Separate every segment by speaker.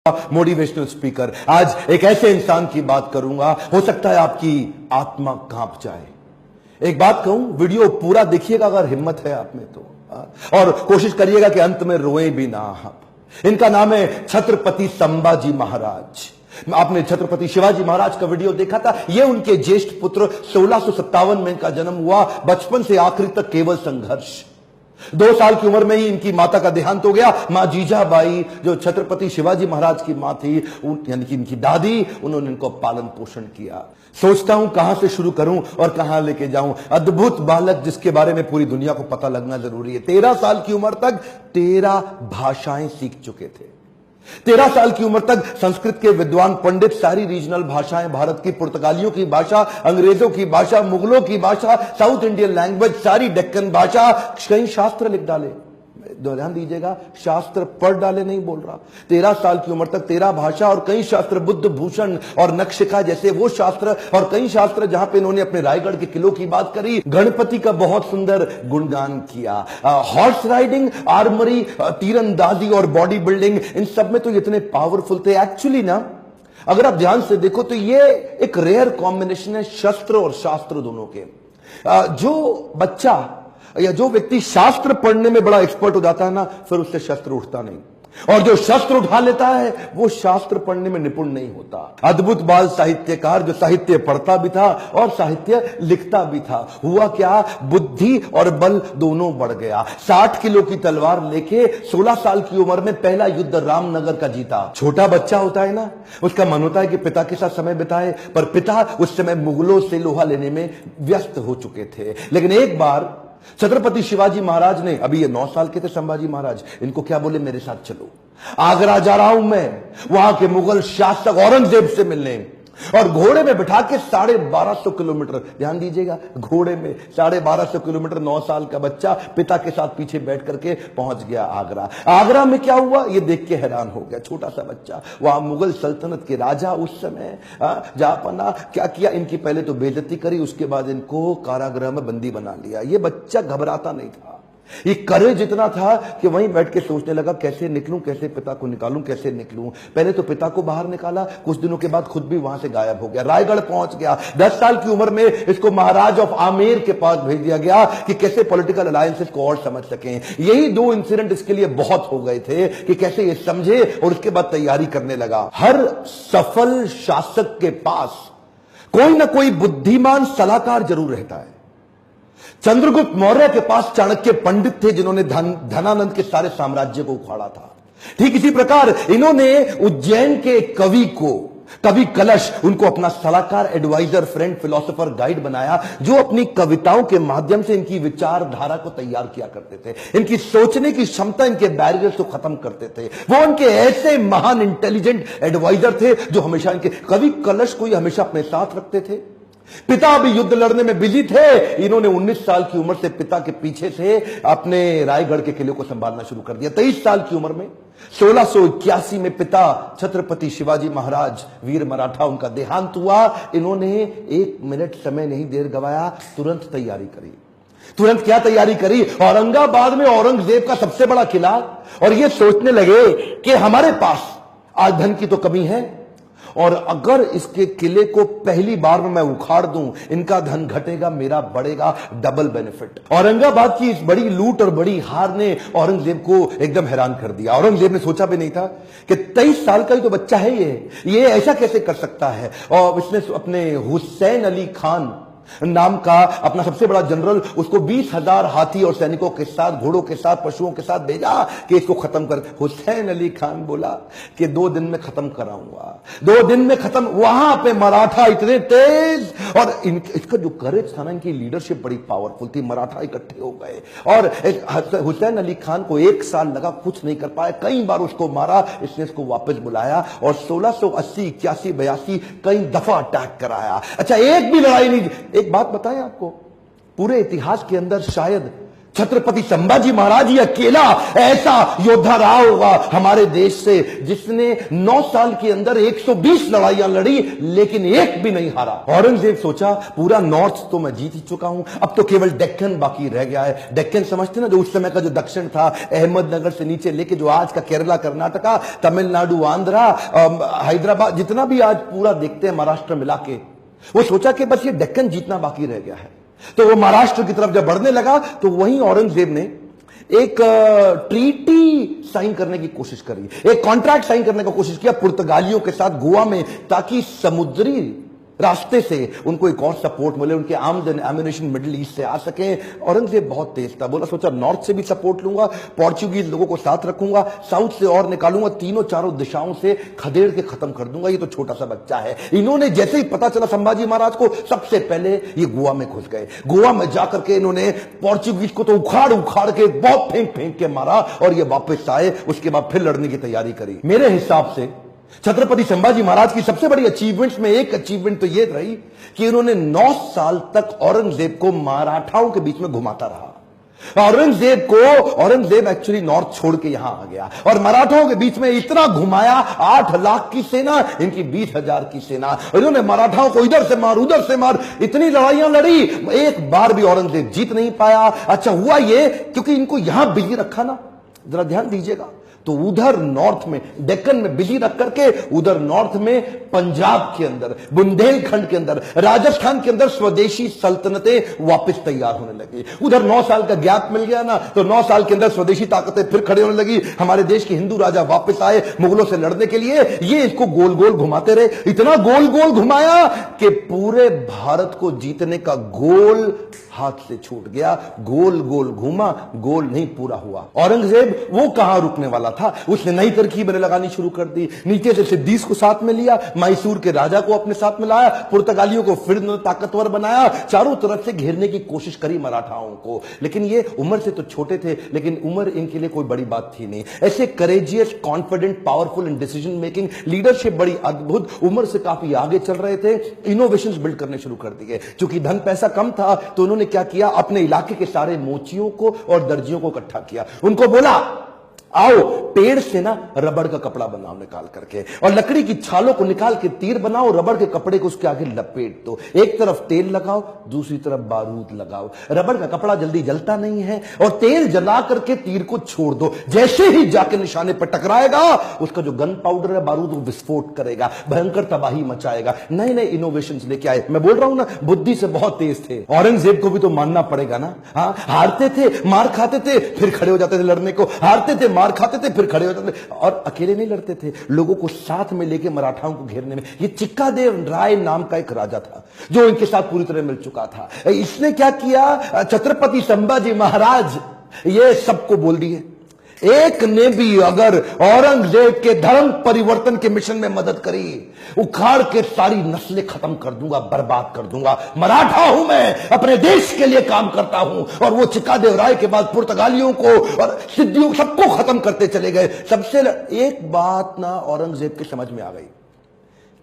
Speaker 1: Motivational speaker. आज एक ऐसे इंसान की बात करूंगा, हो सकता है आपकी आत्मा कांप जाए। एक बात कहूं, वीडियो पूरा देखिएगा अगर हिम्मत है आप में तो, और कोशिश करिएगा कि अंत में रोए भी ना आप। इनका नाम है छत्रपति संभाजी महाराज। आपने छत्रपति शिवाजी महाराज का वीडियो देखा था। यह उनके ज्येष्ठ पुत्र 1657 में इनका जन्म हुआ। बचपन से आखिरी तक केवल संघर्ष। 2 साल की उम्र में ही इनकी माता का देहांत हो गया। मां जीजाबाई, जो छत्रपति शिवाजी महाराज की मां थी, यानी कि इनकी दादी, उन्होंने इनको पालन पोषण किया। सोचता हूं कहां से शुरू करूं और कहां लेके जाऊं। अद्भुत बालक जिसके बारे में पूरी दुनिया को पता लगना जरूरी है। 13 साल की उम्र तक 13 भाषाएं सीख चुके थे। 13 साल की उम्र तक संस्कृत के विद्वान पंडित सारी रीजनल भाषाएं, भारत की पुर्तगालियों की भाषा, अंग्रेजों की भाषा, मुगलों की भाषा, साउथ इंडियन लैंग्वेज, सारी डेक्कन भाषा, कई शास्त्र लिख डाले। ध्यान दीजिएगा, शास्त्र पढ़ डाले नहीं बोल रहा। 13 साल की उम्र तक 13 भाषा और कई शास्त्र, बुद्ध भूषण और नक्शिका जैसे वो शास्त्र, और कई शास्त्र जहां पे इन्होंने अपने रायगढ़ के किलों की बात करी, गणपति का बहुत सुंदर गुणगान किया। हॉर्स राइडिंग, आर्मरी, तीरंदाजी और बॉडी बिल्डिंग, इन सब में तो इतने पावरफुल थे। एक्चुअली ना, अगर आप ध्यान से देखो तो ये एक रेयर कॉम्बिनेशन है, शस्त्र और शास्त्र दोनों के। जो बच्चा या जो व्यक्ति शास्त्र पढ़ने में बड़ा एक्सपर्ट हो जाता है ना, फिर उससे शस्त्र उठता नहीं, और जो शस्त्र उठा लेता है वो शास्त्र पढ़ने में निपुण नहीं होता। अद्भुत बाल साहित्यकार, जो साहित्य पढ़ता भी था और साहित्य लिखता भी था। हुआ क्या, बुद्धि और बल दोनों बढ़ गया। 60 किलो की तलवार लेके 16 साल की उम्र में पहला युद्ध रामनगर का जीता। छोटा बच्चा होता है ना, उसका मन होता है कि पिता के साथ समय बिताए, पर पिता उस समय मुगलों से लोहा लेने में व्यस्त हो चुके थे। लेकिन एक बार छत्रपति शिवाजी महाराज ने, अभी ये 9 साल के थे संभाजी महाराज, इनको क्या बोले, मेरे साथ चलो, आगरा जा रहा हूं मैं, वहां के मुगल शासक औरंगजेब से मिलने। और घोड़े में बिठा के 1250 किलोमीटर, ध्यान दीजिएगा, घोड़े में 1250 किलोमीटर 9 साल का बच्चा पिता के साथ पीछे बैठ करके पहुंच गया आगरा। आगरा में क्या हुआ ये देख के हैरान हो गया, छोटा सा बच्चा। वहां मुगल सल्तनत के राजा उस समय जापना क्या किया, इनकी पहले तो बेइज्जती करी, उसके बाद इनको कारागृह में बंदी बना लिया। ये बच्चा घबराता नहीं था, ये करेज इतना था कि वहीं बैठ के सोचने लगा, कैसे निकलूं, कैसे पिता को निकालूं, कैसे निकलूं। पहले तो पिता को बाहर निकाला, कुछ दिनों के बाद खुद भी वहां से गायब हो गया, रायगढ़ पहुंच गया। 10 साल की उम्र में इसको महाराज ऑफ आमेर के पास भेज दिया गया कि कैसे पॉलिटिकल अलायंसेस को और समझ सकें। यही 2 इंसिडेंट इसके लिए बहुत हो गए थे कि कैसे ये समझे, और उसके बाद तैयारी करने लगा। हर सफल शासक के पास कोई ना कोई बुद्धिमान सलाहकार जरूर रहता है। चंद्रगुप्त मौर्य के पास चाणक्य पंडित थे, जिन्होंने धनानंद के सारे साम्राज्य को उखाड़ा था। ठीक इसी प्रकार इन्होंने उज्जैन के कवि कलश, उनको अपना सलाहकार, एडवाइजर, फ्रेंड, फिलोसोफर, गाइड बनाया, जो अपनी कविताओं के माध्यम से इनकी विचारधारा को तैयार किया करते थे, इनकी सोचने की क्षमता, इनके बैरियर्स को खत्म करते थे। वो उनके ऐसे महान इंटेलिजेंट एडवाइजर थे जो हमेशा इनके, कवि कलश को हमेशा अपने साथ रखते थे। पिता भी युद्ध लड़ने में बिजी थे, इन्होंने 19 साल की उम्र से पिता के पीछे से अपने रायगढ़ के किले को संभालना शुरू कर दिया। 23 साल की उम्र में 1681 में पिता छत्रपति शिवाजी महाराज वीर मराठा, उनका देहांत हुआ। इन्होंने 1 मिनट समय नहीं देर गवाया, तुरंत तैयारी करी। तुरंत क्या तैयारी करी, औरंगाबाद में औरंगजेब का सबसे बड़ा किला, और ये सोचने लगे कि हमारे पास आज धन की तो कमी है, और अगर इसके किले को पहली बार में मैं उखाड़ दूं, इनका धन घटेगा, मेरा बढ़ेगा, डबल बेनिफिट। औरंगाबाद की इस बड़ी लूट और बड़ी हार ने औरंगजेब को एकदम हैरान कर दिया। औरंगजेब ने सोचा भी नहीं था कि 23 साल का ही तो बच्चा है ये ऐसा कैसे कर सकता है। और इसने अपने हुसैन अली खान नाम का अपना सबसे बड़ा जनरल, उसको 20,000 हाथी और सैनिकों के साथ, घोड़ों के साथ, पशुओं के साथ भेजा कि इसको खत्म कर। हुसैन अली खान बोला कि 2 दिन में खत्म कराऊंगा, 2 दिन में खत्म। वहां पे मराठा इतने तेज, और इसका जो करेज था ना, इनकी लीडरशिप बड़ी पावरफुल थी। मराठा इकट्ठे हो गए, और हुसैन अली खान को 1 साल लगा, कुछ नहीं कर पाया, कई बार उसको मारा। इसने इसको वापस बुलाया और 1680, 81, 82 कई दफा अटैक कराया। अच्छा, एक भी लड़ाई नहीं। एक बात बताएं आपको, पूरे इतिहास के अंदर शायद छत्रपति संभाजी महाराज ही अकेला ऐसा योद्धा रहा होगा हमारे देश से जिसने 9 साल के अंदर 120 लड़ाइयां लड़ी लेकिन एक भी नहीं हारा। औरंगजेब सोचा पूरा नॉर्थ तो मैं जीत ही चुका हूं, अब तो केवल डेक्कन बाकी रह गया है। डेक्कन समझते ना, जो उस समय का जो दक्षिण था, अहमदनगर से नीचे लेके जो आज का केरला, कर्नाटका, तमिलनाडु, आंध्रा, हैदराबाद, जितना भी आज पूरा देखते हैं महाराष्ट्र मिला के, वो सोचा कि बस ये डेक्कन जीतना बाकी रह गया है। तो वो महाराष्ट्र की तरफ जब बढ़ने लगा तो वहीं औरंगजेब ने एक ट्रीटी साइन करने की कोशिश करी, एक कॉन्ट्रैक्ट साइन करने की कोशिश किया पुर्तगालियों के साथ गोवा में, ताकि समुद्री रास्ते से उनको एक और सपोर्ट मिले, उनके आमदन एम्युनिशन मिडिल ईस्ट से आ सके। औरंगजेब बहुत तेज था, बोला सोचा नॉर्थ से भी सपोर्ट लूंगा, पोर्चुगीज लोगों को साथ रखूंगा, साउथ से और निकालूंगा, तीनों चारों दिशाओं से खदेड़ के खत्म कर दूंगा, ये तो छोटा सा बच्चा है। इन्होंने जैसे ही पता चला संभाजी महाराज को, सबसे पहले ये गोवा में घुस गए। गोवा में जाकर के इन्होंने पोर्चुगीज को तो उखाड़ उखाड़ के बहुत फेंक फेंक के मारा और ये वापस आए। उसके बाद फिर लड़ने की तैयारी करी। मेरे हिसाब से छत्रपति संभाजी महाराज की सबसे बड़ी अचीवमेंट्स में एक अचीवमेंट तो यह रही कि उन्होंने 9 साल तक औरंगजेब को मराठाओं के बीच में घुमाता रहा। औरंगजेब एक्चुअली नॉर्थ छोड़ के यहां आ गया और मराठाओं के बीच में इतना घुमाया, 8 लाख की सेना, इनकी 20,000 की सेना। इन्होंने मराठाओं को इधर से मार उधर से मार, इतनी लड़ाइयां लड़ी, एक बार भी औरंगजेब जीत नहीं पाया। अच्छा हुआ ये क्योंकि इनको यहां बिजी रखा ना, जरा ध्यान दीजिएगा, तो उधर नॉर्थ में डेक्कन में बिजी रख करके उधर नॉर्थ में पंजाब के अंदर, बुंदेलखंड के अंदर, राजस्थान के अंदर स्वदेशी सल्तनतें वापस तैयार होने लगी। उधर 9 साल का गैप मिल गया ना, तो 9 साल के अंदर स्वदेशी ताकतें फिर खड़े होने लगी। हमारे देश के हिंदू राजा वापस आए मुगलों से लड़ने के लिए। ये इसको गोल गोल घुमाते रहे, इतना गोल गोल घुमाया कि पूरे भारत को जीतने का गोल हाथ से छूट गया। गोल गोल घूमा, गोल नहीं पूरा हुआ। औरंगजेब वो कहां रुकने वाला था, उसने नई तरकीबें लगानी शुरू कर दी। नीचे से सिद्दीस को साथ में लिया, मैसूर के राजा को अपने साथ में लाया, पुर्तगालियों को फिर ताकतवर बनाया, चारों तरफ से घेरने की कोशिश करी मराठाओं को। लेकिन ये उम्र से तो छोटे थे, लेकिन उम्र इनके लिए कोई बड़ी बात थी नहीं। ऐसे courageous, confident, powerful in decision making, leadership बड़ी अद्भुत, उम्र से काफी आगे चल रहे थे। इनोवेशंस बिल्ड करने शुरू कर दिए। क्योंकि धन पैसा कम था तो उन्होंने क्या किया, अपने इलाके के सारे मोचियों को और दर्जियों को इकट्ठा किया। उनको बोला आओ पेड़ से ना रबड़ का कपड़ा बनाओ निकाल करके, और लकड़ी की छालों को निकाल के तीर बनाओ, रबड़ के कपड़े को उसके आगे लपेट दो, एक तरफ तेल लगाओ दूसरी तरफ बारूद लगाओ। रबड़ का कपड़ा जल्दी जलता नहीं है, और तेल जला करके तीर को छोड़ दो, जैसे ही जाके निशाने पर टकराएगा उसका जो गन पाउडर है, बारूद, वो विस्फोट करेगा, भयंकर तबाही मचाएगा। नए नए इनोवेशंस लेके आए। मैं बोल रहा हूं ना, बुद्धि से बहुत तेज थे। औरंगजेब को भी तो मानना पड़ेगा ना। हाँ, हारते थे, मार खाते थे, फिर खड़े हो जाते थे लड़ने को, हारते थे, मार खाते थे, फिर खड़े हो जाते थे, और अकेले नहीं लड़ते थे, लोगों को साथ में लेके मराठाओं को घेरने में। ये चिक्कादेव राय नाम का एक राजा था जो इनके साथ पूरी तरह मिल चुका था। इसने क्या किया, छत्रपति संभाजी महाराज ये सबको बोल दिए, एक ने भी अगर औरंगजेब के धर्म परिवर्तन के मिशन में मदद करी, उखाड़ के सारी नस्लें खत्म कर दूंगा, बर्बाद कर दूंगा। मराठा हूं मैं, अपने देश के लिए काम करता हूं। और वो चिक्कादेव राय के बाद पुर्तगालियों को और सिद्धियों सबको खत्म करते चले गए। सबसे एक बात ना औरंगजेब के समझ में आ गई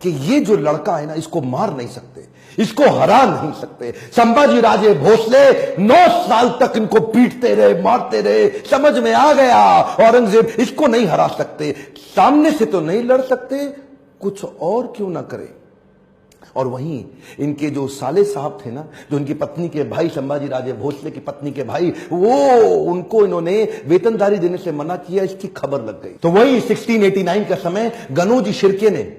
Speaker 1: कि ये जो लड़का है ना, इसको मार नहीं सकते, इसको हरा नहीं सकते। संभाजी राजे भोसले 9 साल तक इनको पीटते रहे, मारते रहे। समझ में आ गया औरंगजेब इसको नहीं हरा सकते, सामने से तो नहीं लड़ सकते, कुछ और क्यों ना करे। और वहीं इनके जो साले साहब थे ना, जो इनकी पत्नी के भाई, संभाजी राजे भोसले की पत्नी के भाई, वो उनको इन्होंने वेतनदारी देने से मना किया। इसकी खबर लग गई। तो वही 1689 का समय गनोजी शिर्के ने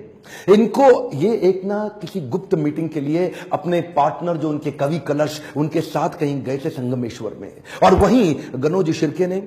Speaker 1: इनको ये एक ना किसी गुप्त मीटिंग के लिए अपने पार्टनर जो उनके कवि कलश, उनके साथ कहीं गए थे संगमेश्वर में। और वहीं गनोजी शिर्के ने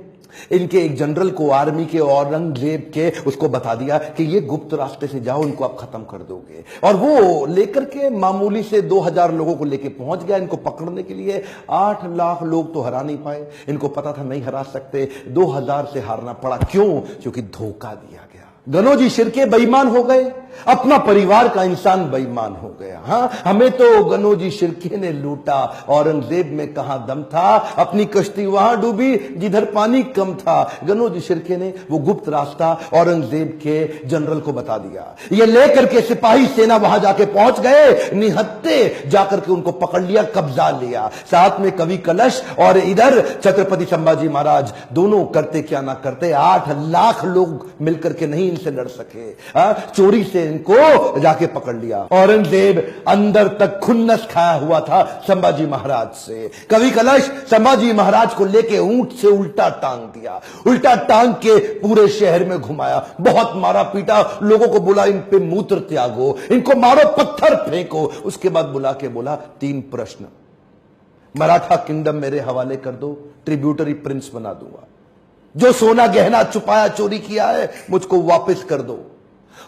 Speaker 1: इनके एक जनरल को, आर्मी के, औरंगजेब के, उसको बता दिया कि ये गुप्त रास्ते से जाओ, इनको आप खत्म कर दोगे। और वो लेकर के मामूली से 2000 लोगों को लेके पहुंच गया इनको पकड़ने के लिए। 8 लाख लोग तो हरा नहीं पाए, इनको पता था नहीं हरा सकते, 2000 से हारना पड़ा। क्यों? क्योंकि धोखा दिया गया। गनोजी शिर्के बेईमान हो गए, अपना परिवार का इंसान बेईमान हो गया। हाँ, हमें तो गनोजी शिर्के ने लूटा, औरंगजेब में कहां दम था, अपनी कश्ती वहां डूबी जिधर पानी कम था। गनोजी शिर्के ने वो गुप्त रास्ता औरंगजेब के जनरल को बता दिया। ये लेकर के सिपाही सेना वहां जाके पहुंच गए, निहत्ते जाकर के उनको पकड़ लिया, कब्जा लिया, साथ में कवि कलश और इधर छत्रपति संभाजी महाराज। दोनों करते क्या ना करते, 8 लाख लोग मिलकर के नहीं इनसे लड़ सके। चोरी से इनको जाके पकड़ लिया। औरंगजेब अंदर तक खुन्नस खाया हुआ था संभाजी महाराज से। कवि कलश संभाजी महाराज को लेके ऊंट से उल्टा टांग दिया, उल्टा टांग के पूरे शहर में घुमाया, बहुत मारा पीटा, लोगों को बोला इन पे मूत्र त्यागो, इनको मारो, पत्थर फेंको। उसके बाद बुला के बोला 3 प्रश्न, मराठा किंगडम मेरे हवाले कर दो, ट्रिब्यूटरी प्रिंस बना दूंगा, जो सोना गहना छुपाया चोरी किया है मुझको वापस कर दो,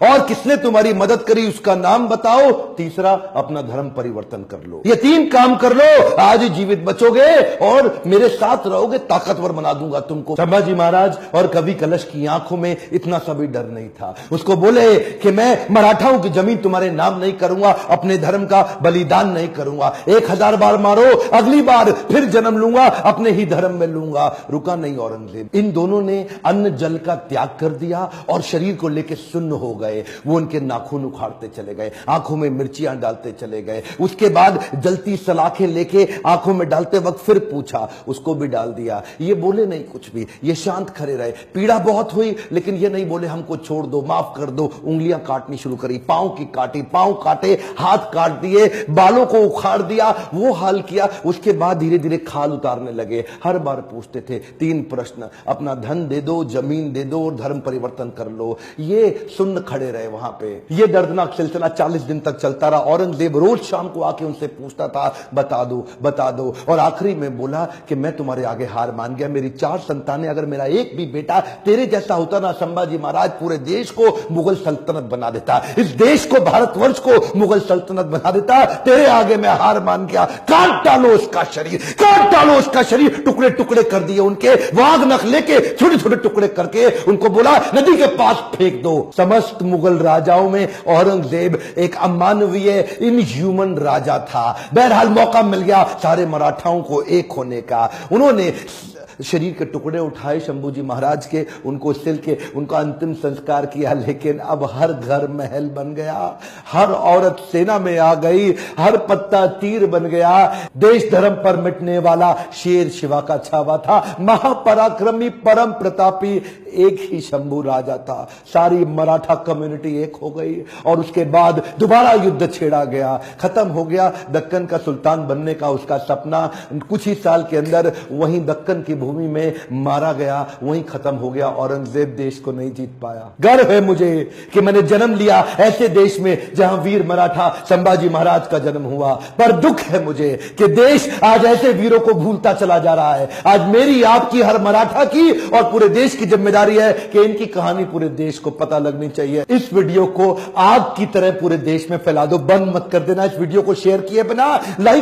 Speaker 1: और किसने तुम्हारी मदद करी उसका नाम बताओ, तीसरा अपना धर्म परिवर्तन कर लो। ये 3 काम कर लो, आज जीवित बचोगे और मेरे साथ रहोगे, ताकतवर बना दूंगा तुमको। संभाजी महाराज और कवि कलश की आंखों में इतना सा भी डर नहीं था। उसको बोले कि मैं मराठाओं की जमीन तुम्हारे नाम नहीं करूंगा, अपने धर्म का बलिदान नहीं करूंगा, 1000 बार मारो, अगली बार फिर जन्म लूंगा, अपने ही धर्म में लूंगा। रुका नहीं औरंगजेब। इन दोनों ने अन्न जल का त्याग कर दिया और शरीर को लेकर सुन्न हो गए। वो उनके नाखून उखाड़ते चले गए, आंखों में मिर्चियां डालते चले गए। उसके बाद जलती सलाखें लेके आंखों में डालते वक्त फिर पूछा, उसको भी डाल दिया। ये बोले नहीं कुछ भी, ये शांत खड़े रहे। पीड़ा बहुत हुई लेकिन ये नहीं बोले हमको छोड़ दो, माफ कर दो। उंगलियां काटनी शुरू करी, पांव की काटी, पांव काटे, हाथ काट दिए, बालों को उखाड़ दिया, वो हाल किया। उसके बाद धीरे धीरे खाल उतारने लगे। हर बार पूछते थे 3 प्रश्न, अपना धन दे दो, जमीन दे दो और धर्म परिवर्तन कर लो। ये सुन्न खड़े रहे वहां पे। ये दर्दनाक सिलसिला 40 दिन तक चलता रहा। औरंगजेब रोज शाम को आके उनसे पूछता था, बता दो बता दो, और आखिरी में बोला कि मैं तुम्हारे आगे हार मान गया, मेरी 4 संतानें, अगर मेरा एक भी बेटा तेरे जैसा होता ना संभाजी महाराज, पूरे देश को मुगल सल्तनत बना देता, इस देश को, भारतवर्ष को मुगल सल्तनत बना देता। तेरे आगे मैं हार मान गया। काट डालो उसका शरीर, काट डालो उसका शरीर। टुकड़े टुकड़े कर दिए उनके, वाघ नख लेके छोटे छोटे टुकड़े करके उनको बोला नदी के पास फेंक दो। समस्त मुगल राजाओं में औरंगजेब एक अमानवीय, इनह्यूमन राजा था। बहरहाल मौका मिल गया सारे मराठाओं को एक होने का। उन्होंने शरीर के टुकड़े उठाए शंभूजी महाराज के, उनको सिल के उनका अंतिम संस्कार किया। लेकिन अब हर घर महल बन गया, हर औरत सेना में आ गई, हर पत्ता तीर बन गया। देश धर्म पर मिटने वाला शेर शिवा का छावा था। महापराक्रमी, परम प्रतापी एक ही शंभू राजा था। सारी मराठा कम्युनिटी एक हो गई और उसके बाद दोबारा युद्ध छेड़ा गया। खत्म हो गया दक्कन का सुल्तान बनने का उसका सपना। कुछ ही साल के अंदर वहीं दक्कन की भूमि में मारा गया, वहीं खत्म हो गया। औरंगजेब देश को नहीं जीत पाया। गर्व है मुझे कि मैंने जन्म लिया ऐसे देश में जहां वीर मराठा संभाजी महाराज का जन्म हुआ, पर दुख है मुझे कि देश आज ऐसे वीरों को भूलता चला जा रहा है। आज मेरी, आपकी, हर मराठा की और पूरे देश की जिम्मेदारी है कि इनकी कहानी पूरे देश को पता लगनी चाहिए। इस वीडियो को आग की तरह पूरे देश में फैला दो, बंद मत कर देना। इस वीडियो को शेयर किए बिना, लाइक